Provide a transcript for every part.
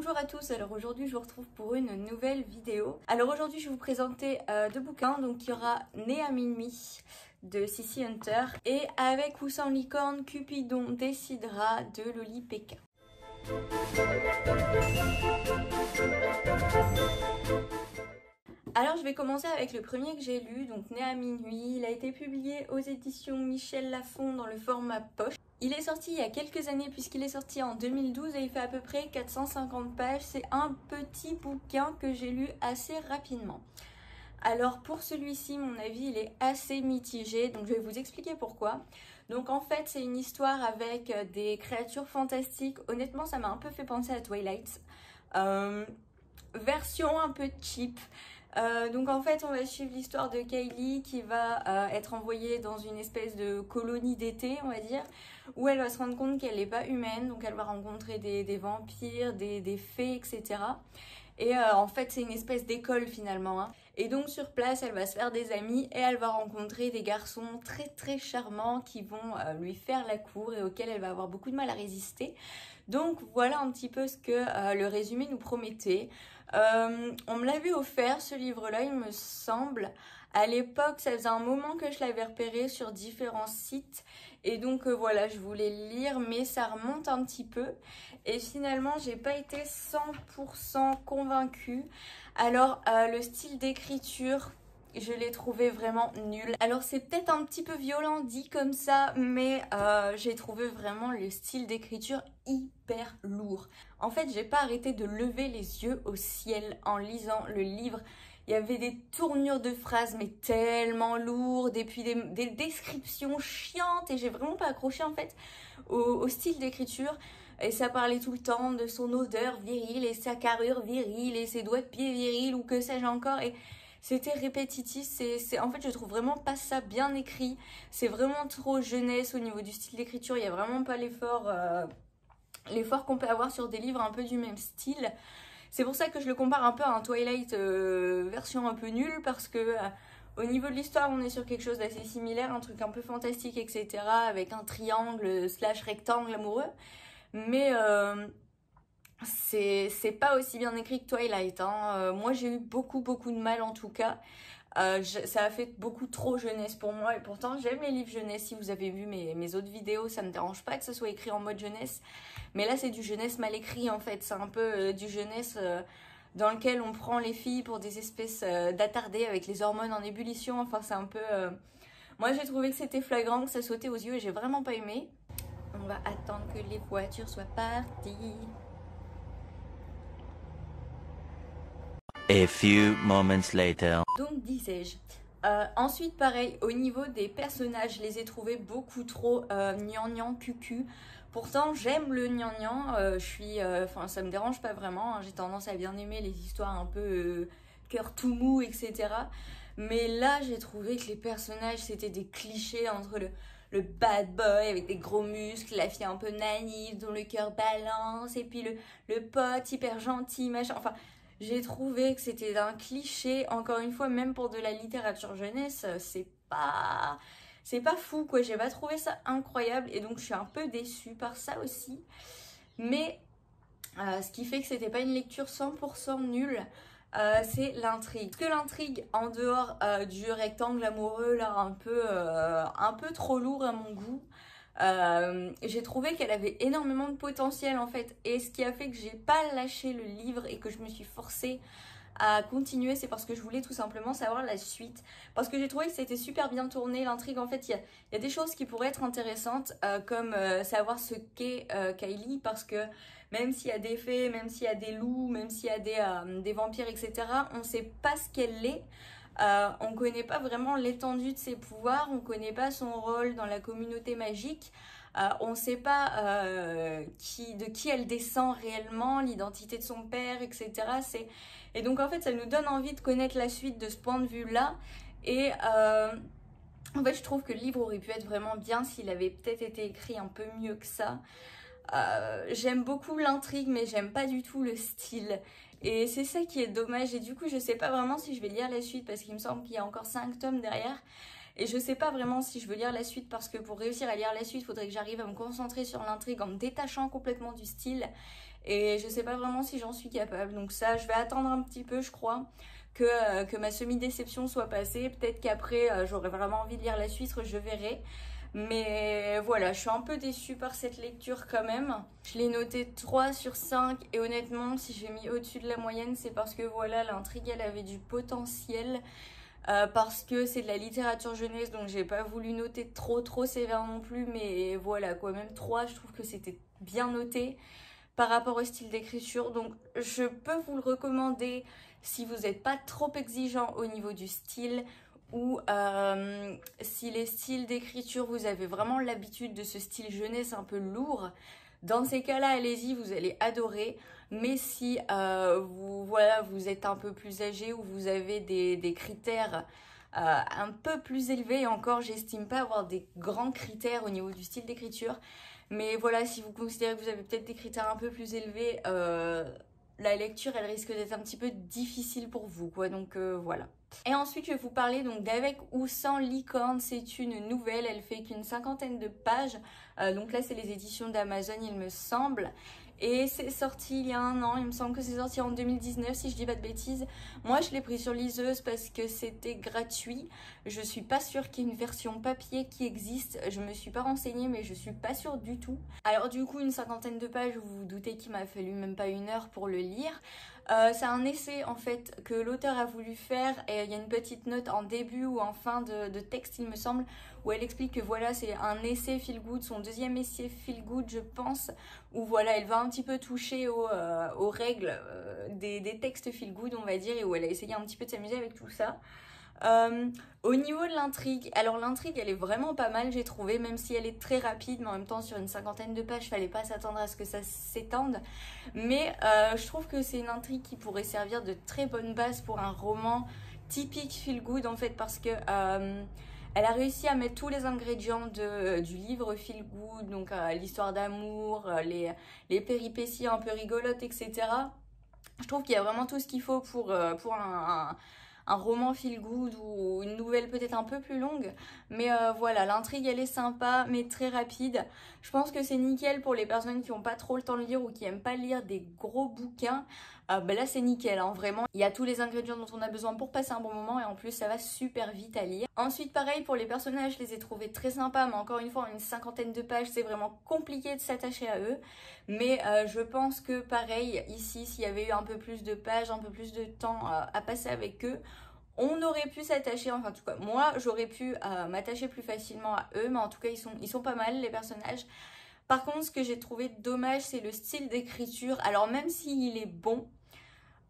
Bonjour à tous, alors aujourd'hui je vous retrouve pour une nouvelle vidéo. Alors aujourd'hui je vais vous présenter deux bouquins, donc il y aura Né à minuit de Cici Hunter et Avec ou sans licorne, Cupidon décidera de Loli Pékin. Alors je vais commencer avec le premier que j'ai lu, donc Né à minuit. Il a été publié aux éditions Michel Lafon dans le format poche. Il est sorti il y a quelques années puisqu'il est sorti en 2012 et il fait à peu près 450 pages. C'est un petit bouquin que j'ai lu assez rapidement. Alors pour celui-ci, mon avis, il est assez mitigé, donc je vais vous expliquer pourquoi. Donc en fait, c'est une histoire avec des créatures fantastiques. Honnêtement, ça m'a un peu fait penser à Twilight. Version un peu cheap. Donc en fait on va suivre l'histoire de Kylie qui va être envoyée dans une espèce de colonie d'été, on va dire, où elle va se rendre compte qu'elle n'est pas humaine, donc elle va rencontrer des vampires, des fées, etc. Et en fait c'est une espèce d'école finalement, hein. Et donc sur place elle va se faire des amis et elle va rencontrer des garçons très très charmants qui vont lui faire la cour et auxquels elle va avoir beaucoup de mal à résister. Donc voilà un petit peu ce que le résumé nous promettait. On me l'avait offert ce livre-là, il me semble. À l'époque, ça faisait un moment que je l'avais repéré sur différents sites. Et donc voilà, je voulais le lire, mais ça remonte un petit peu. Et finalement, j'ai pas été 100% convaincue. Alors, le style d'écriture, je l'ai trouvé vraiment nul. Alors c'est peut-être un petit peu violent dit comme ça, mais j'ai trouvé vraiment le style d'écriture hyper lourd. En fait, j'ai pas arrêté de lever les yeux au ciel en lisant le livre. Il y avait des tournures de phrases mais tellement lourdes et puis des descriptions chiantes et j'ai vraiment pas accroché en fait au style d'écriture. Et ça parlait tout le temps de son odeur virile et sa carrure virile et ses doigts de pied virils ou que sais-je encore. Et c'était répétitif, en fait je trouve vraiment pas ça bien écrit, c'est vraiment trop jeunesse au niveau du style d'écriture, il n'y a vraiment pas l'effort qu'on peut avoir sur des livres un peu du même style. C'est pour ça que je le compare un peu à un Twilight version un peu nulle, parce que au niveau de l'histoire on est sur quelque chose d'assez similaire, un truc un peu fantastique etc, avec un triangle / rectangle amoureux, mais c'est pas aussi bien écrit que Twilight, hein. Moi j'ai eu beaucoup de mal en tout cas. Ça a fait beaucoup trop jeunesse pour moi et pourtant j'aime les livres jeunesse. Si vous avez vu mes autres vidéos, ça me dérange pas que ce soit écrit en mode jeunesse, mais là c'est du jeunesse mal écrit en fait. C'est un peu du jeunesse dans lequel on prend les filles pour des espèces d'attardés avec les hormones en ébullition. Enfin c'est un peu... Moi j'ai trouvé que c'était flagrant, que ça sautait aux yeux et j'ai vraiment pas aimé. On va attendre que les voitures soient parties. A few moments later. Donc disais-je. Ensuite pareil, au niveau des personnages, je les ai trouvés beaucoup trop gnangnan cucu. Pourtant j'aime le gnangnan, enfin ça me dérange pas vraiment, hein. J'ai tendance à bien aimer les histoires un peu cœur tout mou, etc. Mais là j'ai trouvé que les personnages c'était des clichés entre le bad boy avec des gros muscles, la fille un peu naïve dont le cœur balance, et puis le pote hyper gentil, machin, enfin... J'ai trouvé que c'était un cliché, encore une fois, même pour de la littérature jeunesse, c'est pas fou quoi, j'ai pas trouvé ça incroyable et donc je suis un peu déçue par ça aussi. Mais ce qui fait que c'était pas une lecture 100% nulle, c'est l'intrigue. Que l'intrigue, en dehors du rectangle amoureux là, un peu trop lourd à mon goût, j'ai trouvé qu'elle avait énormément de potentiel en fait, et ce qui a fait que j'ai pas lâché le livre et que je me suis forcée à continuer, c'est parce que je voulais tout simplement savoir la suite, parce que j'ai trouvé que c'était super bien tourné l'intrigue. En fait il y a des choses qui pourraient être intéressantes, comme savoir ce qu'est Kylie, parce que même s'il y a des fées, même s'il y a des loups, même s'il y a des vampires etc, on sait pas ce qu'elle est. On connaît pas vraiment l'étendue de ses pouvoirs, on connaît pas son rôle dans la communauté magique, on sait pas de qui elle descend réellement, l'identité de son père, etc. Et donc en fait ça nous donne envie de connaître la suite de ce point de vue là. Et en fait je trouve que le livre aurait pu être vraiment bien s'il avait peut-être été écrit un peu mieux que ça. J'aime beaucoup l'intrigue mais j'aime pas du tout le style. Et c'est ça qui est dommage, et du coup je sais pas vraiment si je vais lire la suite parce qu'il me semble qu'il y a encore 5 tomes derrière. Et je sais pas vraiment si je veux lire la suite, parce que pour réussir à lire la suite, il faudrait que j'arrive à me concentrer sur l'intrigue en me détachant complètement du style. et je sais pas vraiment si j'en suis capable. Donc ça, je vais attendre un petit peu, je crois, que ma semi-déception soit passée. Peut-être qu'après, j'aurai vraiment envie de lire la suite, je verrai. Mais voilà, je suis un peu déçue par cette lecture quand même. Je l'ai noté 3 sur 5 et honnêtement, si j'ai mis au-dessus de la moyenne, c'est parce que voilà, l'intrigue, elle avait du potentiel. Parce que c'est de la littérature jeunesse, donc j'ai pas voulu noter trop sévère non plus. Mais voilà quoi, même 3, je trouve que c'était bien noté par rapport au style d'écriture. Donc je peux vous le recommander si vous n'êtes pas trop exigeant au niveau du style, ou si les styles d'écriture, vous avez vraiment l'habitude de ce style jeunesse un peu lourd. Dans ces cas-là, allez-y, vous allez adorer. Mais si vous êtes un peu plus âgé ou vous avez des critères un peu plus élevés, et encore, j'estime pas avoir des grands critères au niveau du style d'écriture. Mais voilà, si vous considérez que vous avez peut-être des critères un peu plus élevés, la lecture, elle risque d'être un petit peu difficile pour vous, quoi. Donc voilà. Et ensuite, je vais vous parler donc d'Avec ou sans licorne. C'est une nouvelle, elle fait qu'une 50aine de pages. Donc là, c'est les éditions d'Amazon, il me semble. Et c'est sorti il y a un an, il me semble que c'est sorti en 2019 si je dis pas de bêtises. Moi je l'ai pris sur liseuse parce que c'était gratuit. Je suis pas sûre qu'il y ait une version papier qui existe. Je me suis pas renseignée mais je suis pas sûre du tout. Alors du coup une 50aine de pages, vous vous doutez qu'il m'a fallu même pas 1 heure pour le lire. C'est un essai en fait que l'auteur a voulu faire et il y a une petite note en début ou en fin de texte il me semble où elle explique que voilà c'est un essai feel good, son deuxième essai feel good je pense, où voilà elle va un petit peu toucher aux règles des textes feel good on va dire, et où elle a essayé un petit peu de s'amuser avec tout ça. Au niveau de l'intrigue, alors l'intrigue elle est vraiment pas mal j'ai trouvé, même si elle est très rapide, mais en même temps sur une 50aine de pages fallait pas s'attendre à ce que ça s'étende, mais je trouve que c'est une intrigue qui pourrait servir de très bonne base pour un roman typique feel good en fait, parce que elle a réussi à mettre tous les ingrédients du livre feel good, donc l'histoire d'amour, les péripéties un peu rigolotes, etc. Je trouve qu'il y a vraiment tout ce qu'il faut pour un roman feel good ou une nouvelle peut-être un peu plus longue. Mais voilà, l'intrigue elle est sympa mais très rapide. Je pense que c'est nickel pour les personnes qui n'ont pas trop le temps de lire ou qui n'aiment pas lire des gros bouquins. Là c'est nickel, hein, vraiment. Il y a tous les ingrédients dont on a besoin pour passer un bon moment et en plus ça va super vite à lire. Ensuite pareil pour les personnages, je les ai trouvés très sympas, mais encore une fois en une 50aine de pages c'est vraiment compliqué de s'attacher à eux. Mais je pense que pareil ici, s'il y avait eu un peu plus de pages, un peu plus de temps à passer avec eux, on aurait pu s'attacher, enfin en tout cas moi j'aurais pu m'attacher plus facilement à eux, mais en tout cas ils sont pas mal les personnages. Par contre ce que j'ai trouvé dommage c'est le style d'écriture. Alors même s'il est bon,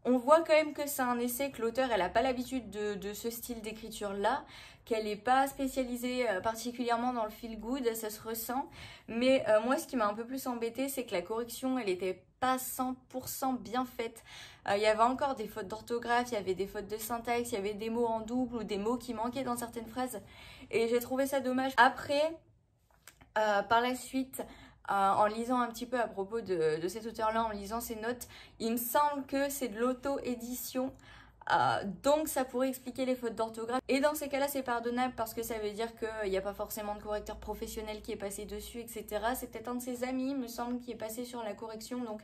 on voit quand même que c'est un essai, que l'auteur elle n'a pas l'habitude de ce style d'écriture là, qu'elle n'est pas spécialisée particulièrement dans le feel good, ça se ressent. Mais moi ce qui m'a un peu plus embêtée c'est que la correction elle était pas 100% bien faite. Il y avait encore des fautes d'orthographe, il y avait des fautes de syntaxe, il y avait des mots en double ou des mots qui manquaient dans certaines phrases. Et j'ai trouvé ça dommage. Après, par la suite, en lisant un petit peu à propos de cet auteur-là, en lisant ses notes, il me semble que c'est de l'auto-édition. Donc ça pourrait expliquer les fautes d'orthographe. Et dans ces cas-là, c'est pardonnable parce que ça veut dire qu'il n'y a pas forcément de correcteur professionnel qui est passé dessus, etc. C'est peut-être un de ses amis, il me semble, qui est passé sur la correction. Donc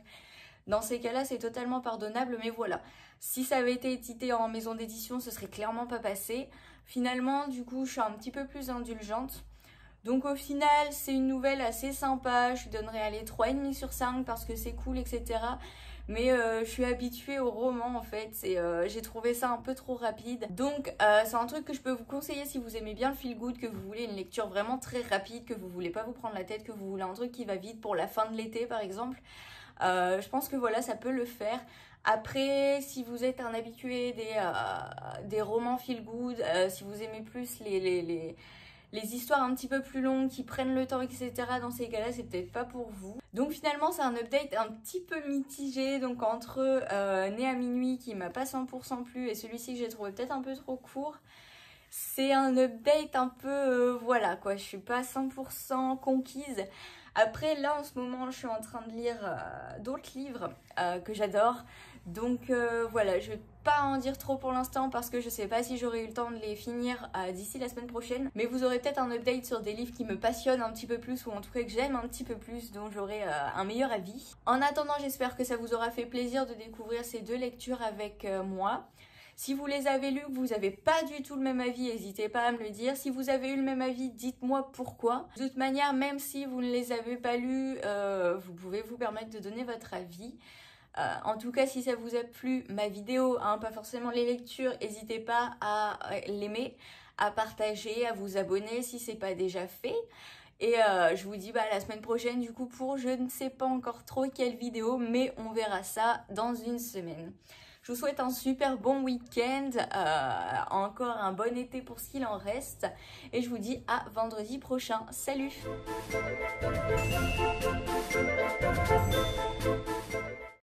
dans ces cas-là, c'est totalement pardonnable. Mais voilà, si ça avait été édité en maison d'édition, ce serait clairement pas passé. Finalement, du coup, je suis un petit peu plus indulgente. Donc au final, c'est une nouvelle assez sympa. Je lui donnerais aller 3,5 sur 5 parce que c'est cool, etc. Mais je suis habituée au roman en fait, j'ai trouvé ça un peu trop rapide. Donc c'est un truc que je peux vous conseiller si vous aimez bien le feel good, que vous voulez une lecture vraiment très rapide, que vous voulez pas vous prendre la tête, que vous voulez un truc qui va vite pour la fin de l'été par exemple. Je pense que voilà, ça peut le faire. Après, si vous êtes un habitué des romans feel good, si vous aimez plus les histoires un petit peu plus longues qui prennent le temps, etc. Dans ces cas-là, c'est peut-être pas pour vous. Donc finalement, c'est un update un petit peu mitigé. Donc entre Né à minuit qui m'a pas 100% plu et celui-ci que j'ai trouvé peut-être un peu trop court, c'est un update un peu voilà quoi, je suis pas 100% conquise. Après, là, en ce moment, je suis en train de lire d'autres livres que j'adore. Donc voilà, je vais pas en dire trop pour l'instant parce que je sais pas si j'aurai eu le temps de les finir d'ici la semaine prochaine. Mais vous aurez peut-être un update sur des livres qui me passionnent un petit peu plus ou en tout cas que j'aime un petit peu plus, dont j'aurai un meilleur avis. En attendant, j'espère que ça vous aura fait plaisir de découvrir ces deux lectures avec moi. Si vous les avez lues, que vous n'avez pas du tout le même avis, n'hésitez pas à me le dire. Si vous avez eu le même avis, dites-moi pourquoi. De toute manière, même si vous ne les avez pas lus, vous pouvez vous permettre de donner votre avis. En tout cas, si ça vous a plu, ma vidéo, pas forcément les lectures, n'hésitez pas à l'aimer, à partager, à vous abonner si ce n'est pas déjà fait. Et je vous dis la semaine prochaine du coup pour je ne sais pas encore trop quelle vidéo, mais on verra ça dans une semaine. Je vous souhaite un super bon week-end, encore un bon été pour ce qu'il en reste. Et je vous dis à vendredi prochain. Salut!